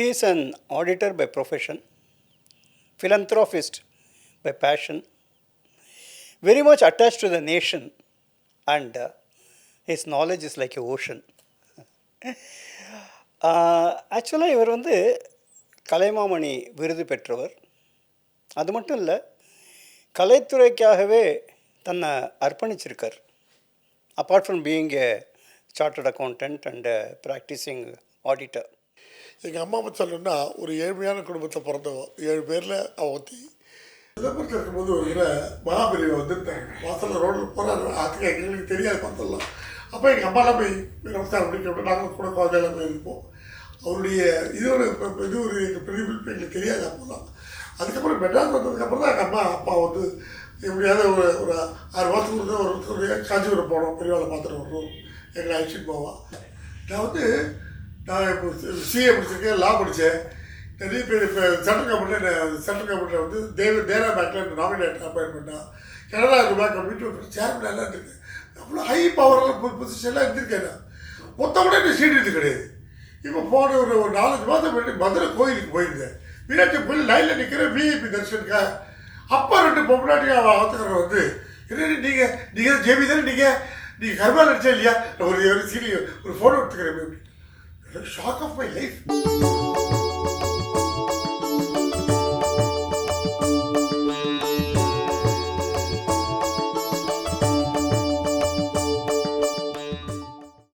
He is an auditor by profession, philanthropist by passion, very much attached to the nation, and his knowledge is like a ocean. ஆக்சுவலாக இவர் வந்து கலைமாமணி விருது பெற்றவர். அது மட்டும் இல்லை, கலைத்துறைக்காகவே தன்னை அர்ப்பணிச்சிருக்கார். Apart from being a chartered accountant and practising auditor. எங்கள் அம்மா பற்றி சொல்லணுன்னா, ஒரு ஏழ்மையான குடும்பத்தில் பிறந்தவன். 7 பேரில் அவத்தி. சிதம்பரத்தில் இருக்கும்போது ஒரு முறை மகாபெரியவை வந்துட்டாங்க. வாசலில் ரோட்டில் போகிறாரு. அதுக்கு எங்களுக்கு தெரியாது பார்த்தலாம். அப்போ எங்கள் அம்மாலாம் போய் நமஸ்காரம் பண்ணிட்டு நாங்கள் கூட குழந்தையெல்லாம் போயிருப்போம். அவருடைய இது ஒரு எங்கள் பிரதிபலிப்பு எங்களுக்கு தெரியாது அப்போலாம். அதுக்கப்புறம் மெட்ராஸ் வந்ததுக்கப்புறம் தான் எங்கள் அம்மா அப்பா வந்து எப்படியாவது ஒரு 6 மாதத்துக்கு ஒரு காஞ்சிபுரம் போனோம், பெரியவாளை பார்த்துட்டு வரணும், எங்களை அழைச்சிட்டு போவான். நான் இப்போ சிஏ படிச்சிருக்கேன், லா படித்தேன். நிறைய பேர் இப்போ சென்ட்ரல் கவர்மெண்ட்டில் வந்து தேரா பேங்க்கில் நாமினேட் அப்பாயின்மெண்ட்டாக கனடா பேங்க் கம்ப்யூட்டர் சேர்மன் எல்லாம் இருந்திருக்கு. அவ்வளோ ஹை பவரெல்லாம் பொசிஷன்லாம் இருந்திருக்கேன். நான் மொத்தம் கூட எனக்கு சீட் இது கிடையாது. இப்போ போன ஒரு 4-5 மாதம் முன்னாடி மதுரை கோயிலுக்கு போயிருந்தேன். மீனாட்சி கோயில் லைனில் நிற்கிற விஐபி தரிசனுக்காக. அப்போ 2 பொம்பளாட்டி ஆத்துக்காரர் வந்து, என்ன நீங்கள் ஜேபி தானே, நீங்கள் கர்மா நடிச்சா இல்லையா, ஒரு சீனி ஒரு ஃபோட்டோ எடுத்துக்கிறேன். Shock of my life.